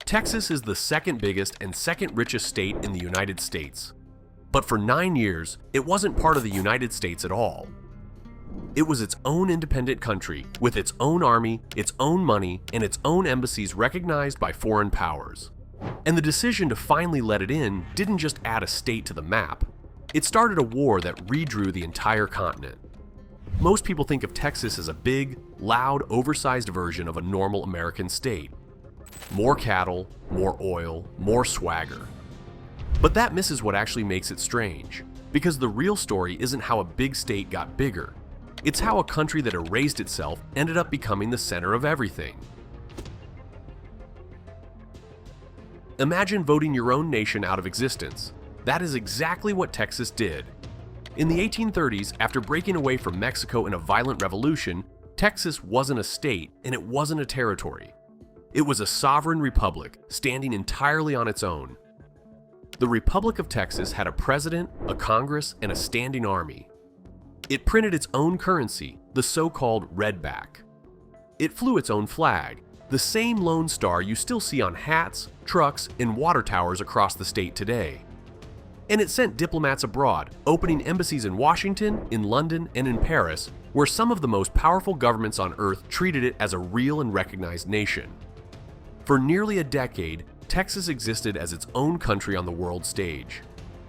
Texas is the second biggest and second richest state in the United States. But for 9 years, it wasn't part of the United States at all. It was its own independent country, with its own army, its own money, and its own embassies recognized by foreign powers. And the decision to finally let it in didn't just add a state to the map. It started a war that redrew the entire continent. Most people think of Texas as a big, loud, oversized version of a normal American state. More cattle, more oil, more swagger. But that misses what actually makes it strange, because the real story isn't how a big state got bigger. It's how a country that erased itself ended up becoming the center of everything. Imagine voting your own nation out of existence. That is exactly what Texas did. In the 1830s, after breaking away from Mexico in a violent revolution, Texas wasn't a state and it wasn't a territory. It was a sovereign republic, standing entirely on its own. The Republic of Texas had a president, a Congress, and a standing army. It printed its own currency, the so-called redback. It flew its own flag, the same Lone Star you still see on hats, trucks, and water towers across the state today. And it sent diplomats abroad, opening embassies in Washington, in London, and in Paris, where some of the most powerful governments on earth treated it as a real and recognized nation. For nearly a decade, Texas existed as its own country on the world stage.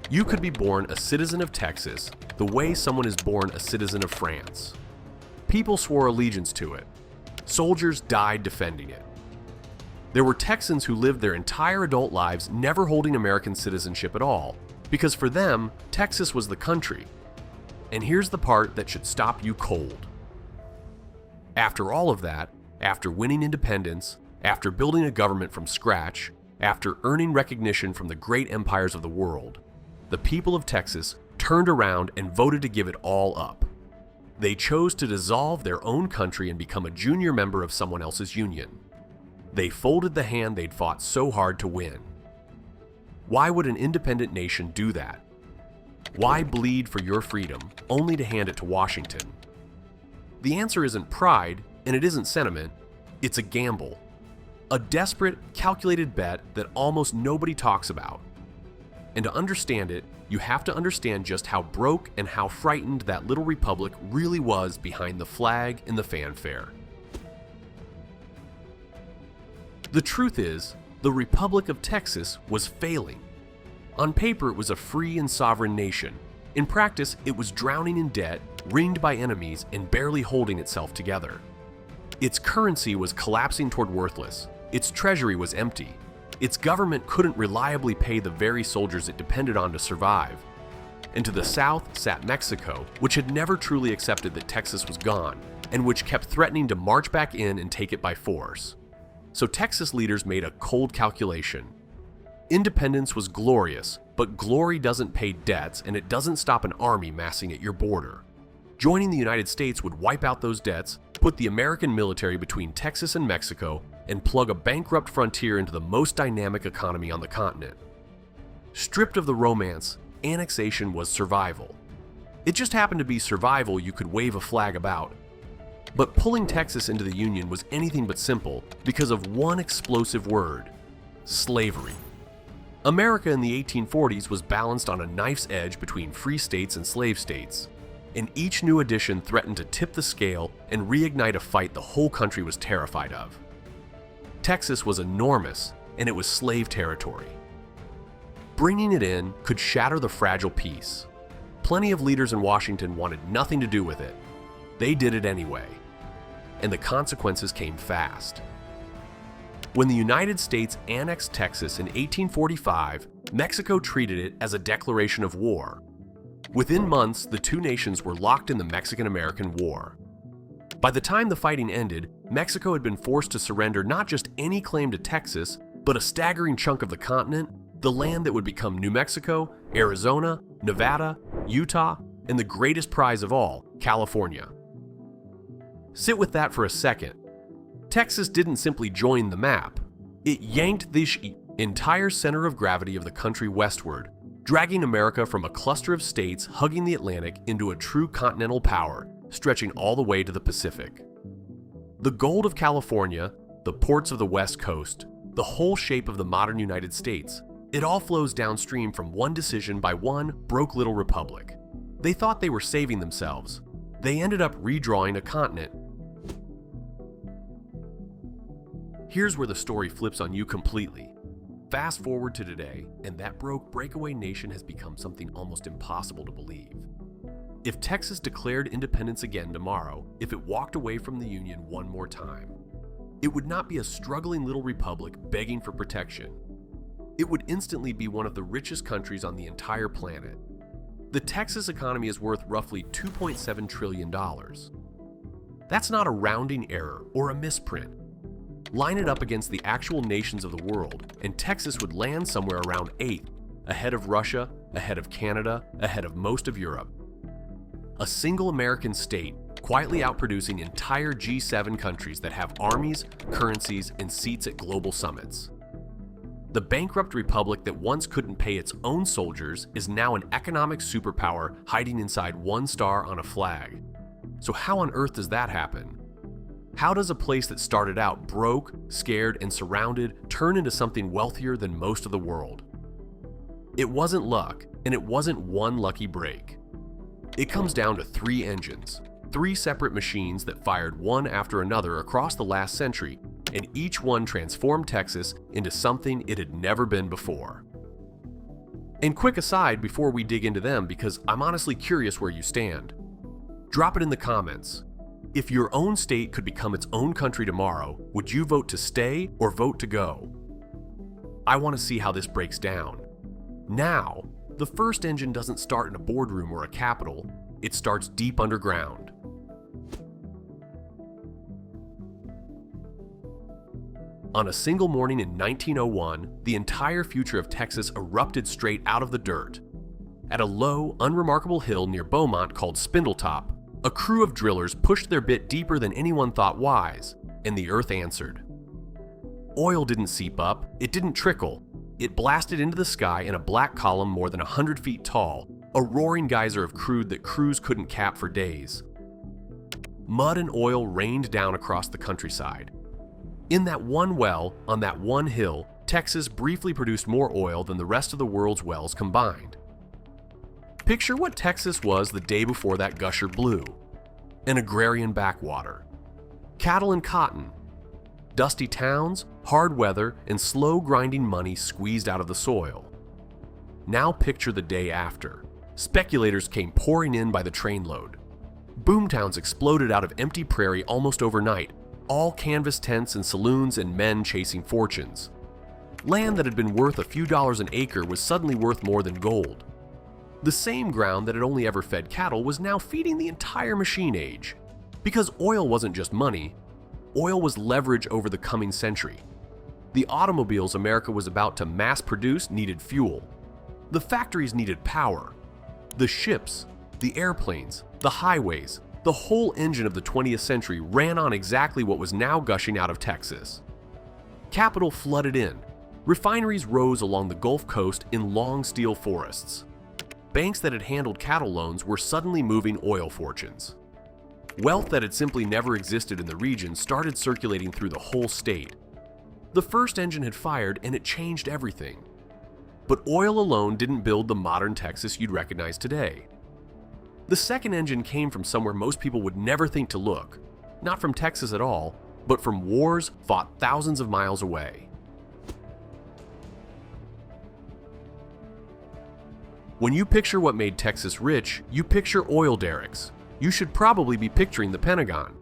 You could be born a citizen of Texas the way someone is born a citizen of France. People swore allegiance to it. Soldiers died defending it. There were Texans who lived their entire adult lives never holding American citizenship at all, because for them, Texas was the country. And here's the part that should stop you cold. After all of that, after winning independence, after building a government from scratch, after earning recognition from the great empires of the world, the people of Texas turned around and voted to give it all up. They chose to dissolve their own country and become a junior member of someone else's union. They folded the hand they'd fought so hard to win. Why would an independent nation do that? Why bleed for your freedom only to hand it to Washington? The answer isn't pride, and it isn't sentiment, it's a gamble. A desperate, calculated bet that almost nobody talks about. And to understand it, you have to understand just how broke and how frightened that little republic really was behind the flag and the fanfare. The truth is, the Republic of Texas was failing. On paper, it was a free and sovereign nation. In practice, it was drowning in debt, ringed by enemies, and barely holding itself together. Its currency was collapsing toward worthless. Its treasury was empty. Its government couldn't reliably pay the very soldiers it depended on to survive. And to the south sat Mexico, which had never truly accepted that Texas was gone, and which kept threatening to march back in and take it by force. So Texas leaders made a cold calculation. Independence was glorious, but glory doesn't pay debts and it doesn't stop an army massing at your border. Joining the United States would wipe out those debts, put the American military between Texas and Mexico, and plug a bankrupt frontier into the most dynamic economy on the continent. Stripped of the romance, annexation was survival. It just happened to be survival you could wave a flag about. But pulling Texas into the Union was anything but simple because of one explosive word: slavery. America in the 1840s was balanced on a knife's edge between free states and slave states, and each new addition threatened to tip the scale and reignite a fight the whole country was terrified of. Texas was enormous, and it was slave territory. Bringing it in could shatter the fragile peace. Plenty of leaders in Washington wanted nothing to do with it. They did it anyway, and the consequences came fast. When the United States annexed Texas in 1845, Mexico treated it as a declaration of war. Within months, the two nations were locked in the Mexican-American War. By the time the fighting ended, Mexico had been forced to surrender not just any claim to Texas, but a staggering chunk of the continent, the land that would become New Mexico, Arizona, Nevada, Utah, and the greatest prize of all, California. Sit with that for a second. Texas didn't simply join the map. It yanked the entire center of gravity of the country westward, dragging America from a cluster of states hugging the Atlantic into a true continental power, stretching all the way to the Pacific. The gold of California, the ports of the West Coast, the whole shape of the modern United States. It all flows downstream from one decision by one broke little republic. They thought they were saving themselves. They ended up redrawing a continent. Here's where the story flips on you completely. Fast forward to today, and that broke breakaway nation has become something almost impossible to believe. If Texas declared independence again tomorrow, if it walked away from the Union one more time, it would not be a struggling little republic begging for protection. It would instantly be one of the richest countries on the entire planet. The Texas economy is worth roughly $2.7 trillion. That's not a rounding error or a misprint. Line it up against the actual nations of the world, and Texas would land somewhere around 8th, ahead of Russia, ahead of Canada, ahead of most of Europe. A single American state, quietly outproducing entire G7 countries that have armies, currencies, and seats at global summits. The bankrupt republic that once couldn't pay its own soldiers is now an economic superpower hiding inside one star on a flag. So how on earth does that happen? How does a place that started out broke, scared, and surrounded turn into something wealthier than most of the world? It wasn't luck, and it wasn't one lucky break. It comes down to 3 engines, 3 separate machines that fired one after another across the last century, and each one transformed Texas into something it had never been before. And quick aside before we dig into them, because I'm honestly curious where you stand. Drop it in the comments. If your own state could become its own country tomorrow, would you vote to stay or vote to go? I want to see how this breaks down. Now, the first engine doesn't start in a boardroom or a capitol, it starts deep underground. On a single morning in 1901, the entire future of Texas erupted straight out of the dirt. At a low, unremarkable hill near Beaumont called Spindletop, a crew of drillers pushed their bit deeper than anyone thought wise, and the earth answered. Oil didn't seep up, it didn't trickle. It blasted into the sky in a black column more than 100 feet tall, a roaring geyser of crude that crews couldn't cap for days. Mud and oil rained down across the countryside. In that one well, on that one hill, Texas briefly produced more oil than the rest of the world's wells combined. Picture what Texas was the day before that gusher blew. An agrarian backwater. Cattle and cotton. Dusty towns, hard weather, and slow grinding money squeezed out of the soil. Now picture the day after. Speculators came pouring in by the trainload. Boomtowns exploded out of empty prairie almost overnight, all canvas tents and saloons and men chasing fortunes. Land that had been worth a few dollars an acre was suddenly worth more than gold. The same ground that had only ever fed cattle was now feeding the entire machine age. Because oil wasn't just money, oil was leverage over the coming century. The automobiles America was about to mass produce needed fuel. The factories needed power. The ships, the airplanes, the highways, the whole engine of the 20th century ran on exactly what was now gushing out of Texas. Capital flooded in. Refineries rose along the Gulf Coast in long steel forests. Banks that had handled cattle loans were suddenly moving oil fortunes. Wealth that had simply never existed in the region started circulating through the whole state. The first engine had fired and it changed everything. But oil alone didn't build the modern Texas you'd recognize today. The second engine came from somewhere most people would never think to look, not from Texas at all, but from wars fought thousands of miles away. When you picture what made Texas rich, you picture oil derricks. You should probably be picturing the Pentagon.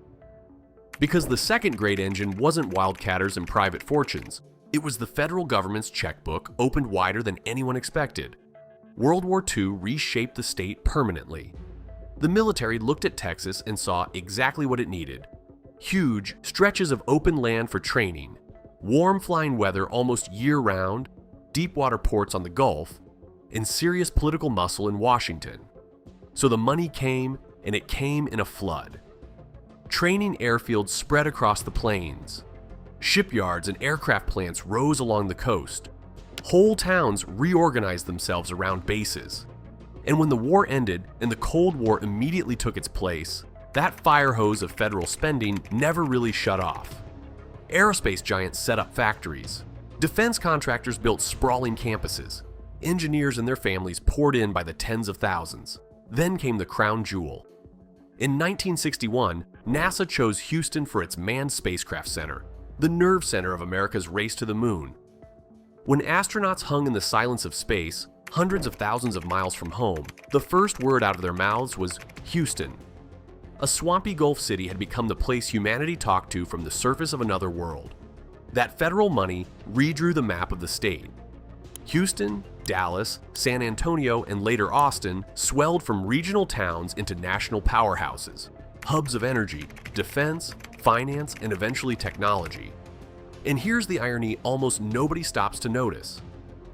Because the second great engine wasn't wildcatters and private fortunes. It was the federal government's checkbook opened wider than anyone expected. World War II reshaped the state permanently. The military looked at Texas and saw exactly what it needed. Huge stretches of open land for training, warm flying weather almost year-round, deep water ports on the Gulf, and serious political muscle in Washington. So the money came, and it came in a flood. Training airfields spread across the plains. Shipyards and aircraft plants rose along the coast. Whole towns reorganized themselves around bases. And when the war ended and the Cold War immediately took its place, that fire hose of federal spending never really shut off. Aerospace giants set up factories. Defense contractors built sprawling campuses. Engineers and their families poured in by the tens of thousands. Then came the crown jewel. In 1961, NASA chose Houston for its manned spacecraft center, the nerve center of America's race to the moon. When astronauts hung in the silence of space, hundreds of thousands of miles from home, the first word out of their mouths was Houston. A swampy Gulf city had become the place humanity talked to from the surface of another world. That federal money redrew the map of the state. Houston, Dallas, San Antonio, and later Austin swelled from regional towns into national powerhouses, hubs of energy, defense, finance, and eventually technology. And here's the irony almost nobody stops to notice.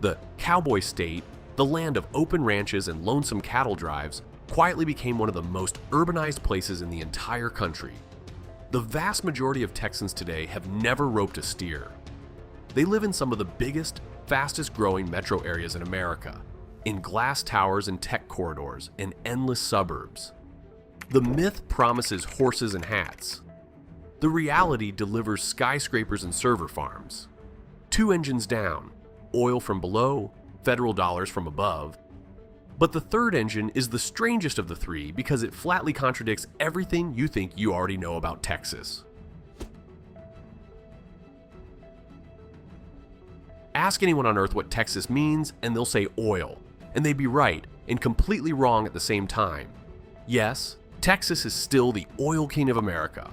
The cowboy state, the land of open ranches and lonesome cattle drives, quietly became one of the most urbanized places in the entire country. The vast majority of Texans today have never roped a steer. They live in some of the biggest, fastest growing metro areas in America, in glass towers and tech corridors and endless suburbs. The myth promises horses and hats. The reality delivers skyscrapers and server farms. Two engines down, oil from below, federal dollars from above. But the third engine is the strangest of the three because it flatly contradicts everything you think you already know about Texas. Ask anyone on earth what Texas means and they'll say oil, and they'd be right and completely wrong at the same time. Yes, Texas is still the oil king of America.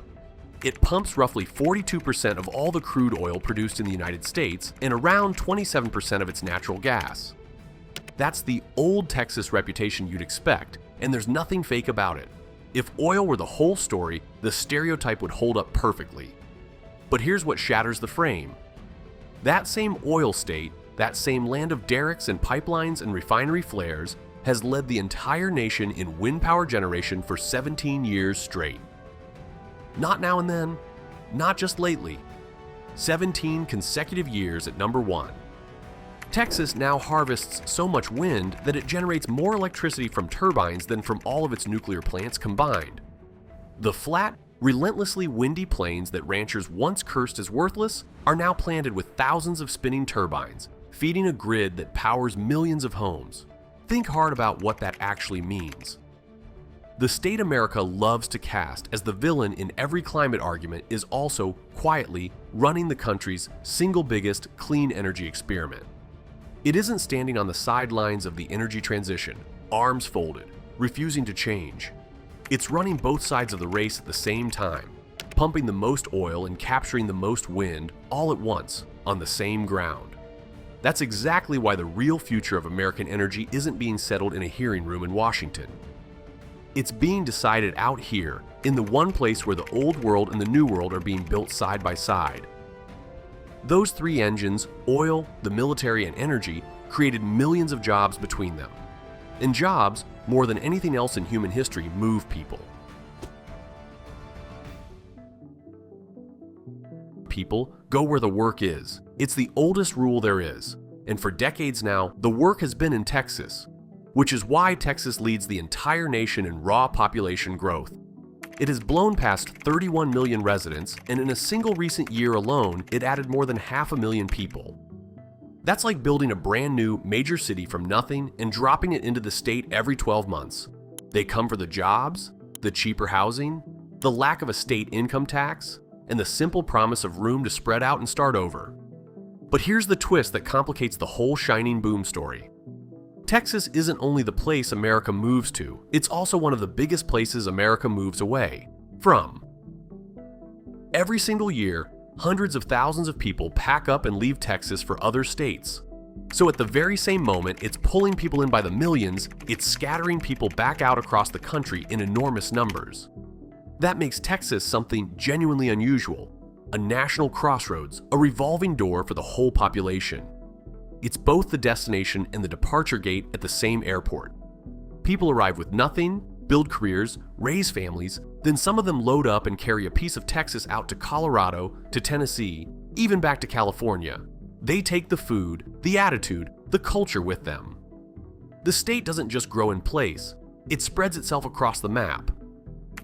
It pumps roughly 42% of all the crude oil produced in the United States and around 27% of its natural gas. That's the old Texas reputation you'd expect, and there's nothing fake about it. If oil were the whole story, the stereotype would hold up perfectly. But here's what shatters the frame. That same oil state, that same land of derricks and pipelines and refinery flares, has led the entire nation in wind power generation for 17 years straight. Not now and then, not just lately. 17 consecutive years at number one. Texas now harvests so much wind that it generates more electricity from turbines than from all of its nuclear plants combined. The flat, relentlessly windy plains that ranchers once cursed as worthless are now planted with thousands of spinning turbines, feeding a grid that powers millions of homes. Think hard about what that actually means. The state America loves to cast as the villain in every climate argument is also, quietly, running the country's single biggest clean energy experiment. It isn't standing on the sidelines of the energy transition, arms folded, refusing to change. It's running both sides of the race at the same time, pumping the most oil and capturing the most wind all at once on the same ground. That's exactly why the real future of American energy isn't being settled in a hearing room in Washington. It's being decided out here, in the one place where the old world and the new world are being built side by side. Those three engines, oil, the military, and energy, created millions of jobs between them. And jobs, more than anything else in human history, move people. People go where the work is. It's the oldest rule there is. And for decades now, the work has been in Texas, which is why Texas leads the entire nation in raw population growth. It has blown past 31 million residents, and in a single recent year alone, it added more than 500,000 people. That's like building a brand new major city from nothing and dropping it into the state every 12 months. They come for the jobs, the cheaper housing, the lack of a state income tax, and the simple promise of room to spread out and start over. But here's the twist that complicates the whole shining boom story. Texas isn't only the place America moves to, it's also one of the biggest places America moves away from. Every single year, hundreds of thousands of people pack up and leave Texas for other states. So at the very same moment it's pulling people in by the millions, it's scattering people back out across the country in enormous numbers. That makes Texas something genuinely unusual, a national crossroads, a revolving door for the whole population. It's both the destination and the departure gate at the same airport. People arrive with nothing, build careers, raise families, then some of them load up and carry a piece of Texas out to Colorado, to Tennessee, even back to California. They take the food, the attitude, the culture with them. The state doesn't just grow in place, it spreads itself across the map.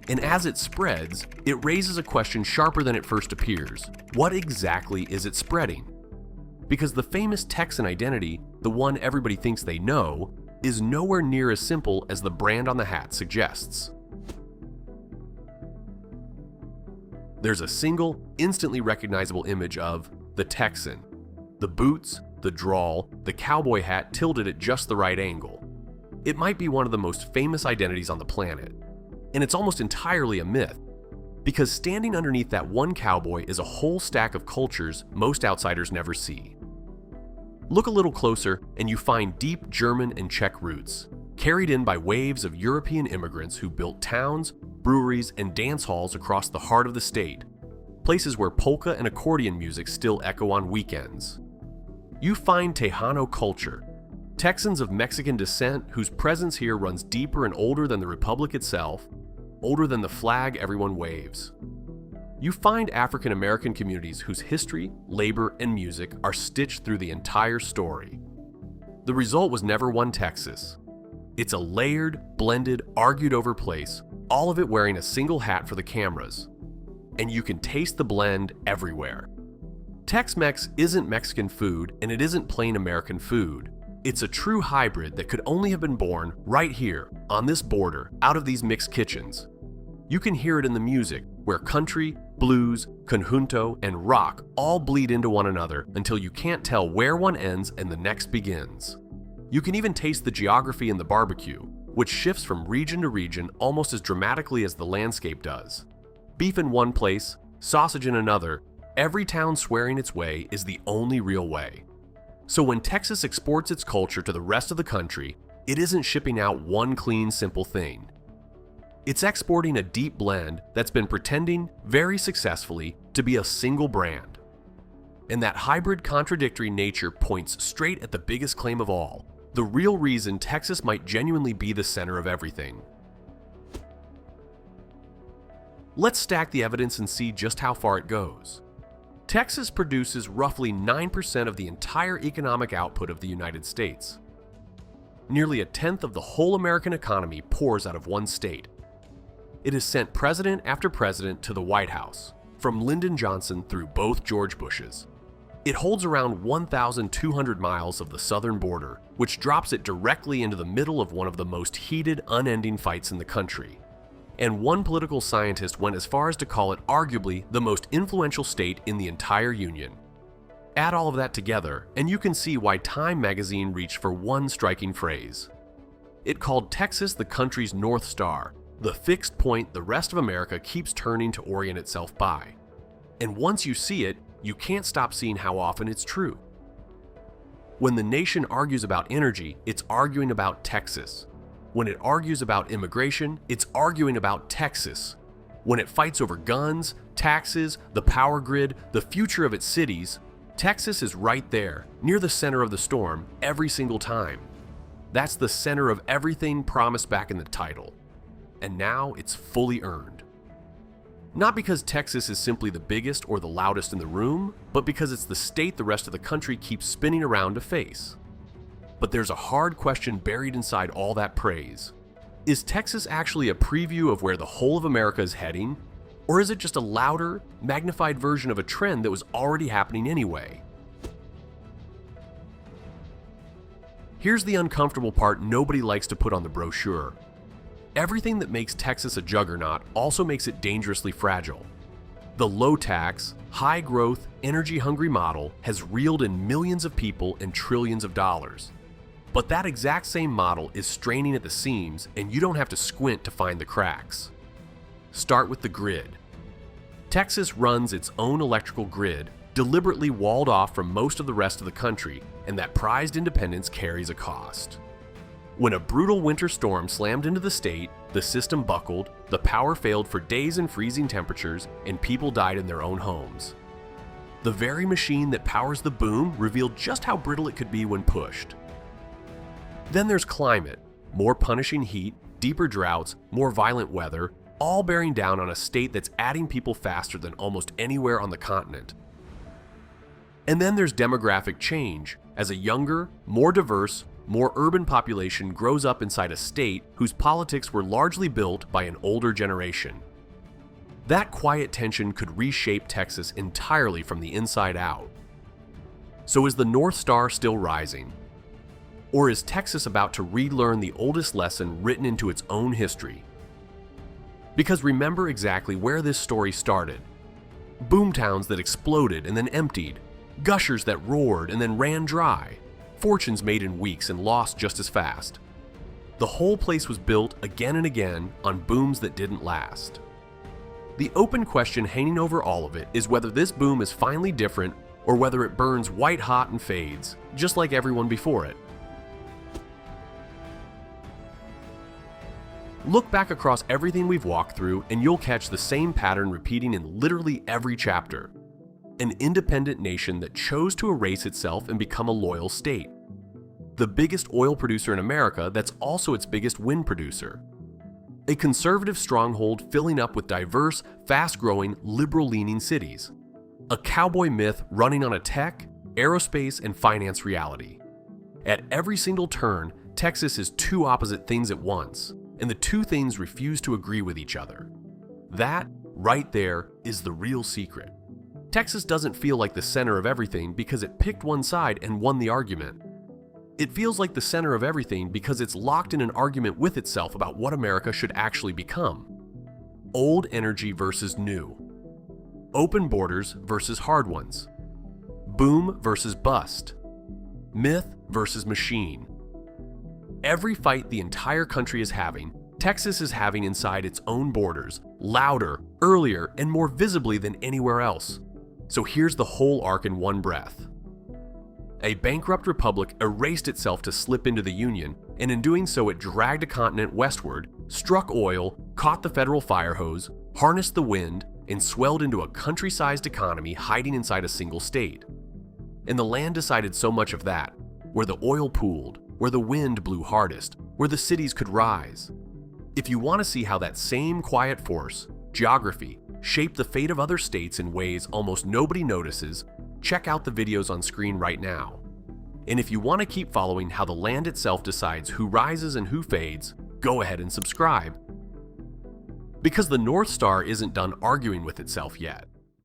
And as it spreads, it raises a question sharper than it first appears. What exactly is it spreading? because the famous Texan identity, the one everybody thinks they know, is nowhere near as simple as the brand on the hat suggests. There's a single, instantly recognizable image of the Texan. The boots, the drawl, the cowboy hat tilted at just the right angle. It might be one of the most famous identities on the planet, and it's almost entirely a myth, because standing underneath that one cowboy is a whole stack of cultures most outsiders never see. Look a little closer and you find deep German and Czech roots, carried in by waves of European immigrants who built towns, breweries, and dance halls across the heart of the state, places where polka and accordion music still echo on weekends. You find Tejano culture, Texans of Mexican descent whose presence here runs deeper and older than the Republic itself, older than the flag everyone waves. You find African American communities whose history, labor, and music are stitched through the entire story. The result was never one Texas. It's a layered, blended, argued over place, all of it wearing a single hat for the cameras. And you can taste the blend everywhere. Tex-Mex isn't Mexican food, and it isn't plain American food. It's a true hybrid that could only have been born right here, on this border, out of these mixed kitchens. You can hear it in the music, where country, blues, conjunto, and rock all bleed into one another until you can't tell where one ends and the next begins. You can even taste the geography in the barbecue, which shifts from region to region almost as dramatically as the landscape does. Beef in one place, sausage in another, every town swearing its way is the only real way. So when Texas exports its culture to the rest of the country, it isn't shipping out one clean, simple thing. It's exporting a deep blend that's been pretending, very successfully, to be a single brand. And that hybrid contradictory nature points straight at the biggest claim of all, the real reason Texas might genuinely be the center of everything. Let's stack the evidence and see just how far it goes. Texas produces roughly 9% of the entire economic output of the United States. Nearly a tenth of the whole American economy pours out of one state. It has sent president after president to the White House, from Lyndon Johnson through both George Bushes. It holds around 1,200 miles of the southern border, which drops it directly into the middle of one of the most heated, unending fights in the country. And one political scientist went as far as to call it arguably the most influential state in the entire Union. Add all of that together, and you can see why Time magazine reached for one striking phrase. It called Texas the country's North Star, the fixed point the rest of America keeps turning to orient itself by. And once you see it, you can't stop seeing how often it's true. When the nation argues about energy, it's arguing about Texas. When it argues about immigration, it's arguing about Texas. When it fights over guns, taxes, the power grid, the future of its cities, Texas is right there, near the center of the storm, every single time. That's the center of everything promised back in the title. And now it's fully earned. Not because Texas is simply the biggest or the loudest in the room, but because it's the state the rest of the country keeps spinning around to face. But there's a hard question buried inside all that praise. Is Texas actually a preview of where the whole of America is heading? Or is it just a louder, magnified version of a trend that was already happening anyway? Here's the uncomfortable part nobody likes to put on the brochure. Everything that makes Texas a juggernaut also makes it dangerously fragile. The low-tax, high-growth, energy-hungry model has reeled in millions of people and trillions of dollars. But that exact same model is straining at the seams, and you don't have to squint to find the cracks. Start with the grid. Texas runs its own electrical grid, deliberately walled off from most of the rest of the country, and that prized independence carries a cost. When a brutal winter storm slammed into the state, the system buckled, the power failed for days in freezing temperatures, and people died in their own homes. The very machine that powers the boom revealed just how brittle it could be when pushed. Then there's climate, more punishing heat, deeper droughts, more violent weather, all bearing down on a state that's adding people faster than almost anywhere on the continent. And then there's demographic change, as a younger, more diverse, more urban population grows up inside a state whose politics were largely built by an older generation. That quiet tension could reshape Texas entirely from the inside out. So is the North Star still rising? Or is Texas about to relearn the oldest lesson written into its own history? Because remember exactly where this story started. Boomtowns that exploded and then emptied, gushers that roared and then ran dry, fortunes made in weeks and lost just as fast. The whole place was built again and again on booms that didn't last. The open question hanging over all of it is whether this boom is finally different or whether it burns white hot and fades, just like everyone before it. Look back across everything we've walked through and you'll catch the same pattern repeating in literally every chapter. An independent nation that chose to erase itself and become a loyal state. The biggest oil producer in America that's also its biggest wind producer. A conservative stronghold filling up with diverse, fast-growing, liberal-leaning cities. A cowboy myth running on a tech, aerospace, and finance reality. At every single turn, Texas is two opposite things at once, and the two things refuse to agree with each other. That, right there, is the real secret. Texas doesn't feel like the center of everything because it picked one side and won the argument. It feels like the center of everything because it's locked in an argument with itself about what America should actually become. Old energy versus new. Open borders versus hard ones. Boom versus bust. Myth versus machine. Every fight the entire country is having, Texas is having inside its own borders, louder, earlier, and more visibly than anywhere else. So here's the whole arc in one breath. A bankrupt republic erased itself to slip into the Union, and in doing so it dragged a continent westward, struck oil, caught the federal fire hose, harnessed the wind, and swelled into a country-sized economy hiding inside a single state. And the land decided so much of that, where the oil pooled, where the wind blew hardest, where the cities could rise. If you want to see how that same quiet force, geography, shaped the fate of other states in ways almost nobody notices, check out the videos on screen right now. And if you want to keep following how the land itself decides who rises and who fades, go ahead and subscribe. Because the North Star isn't done arguing with itself yet.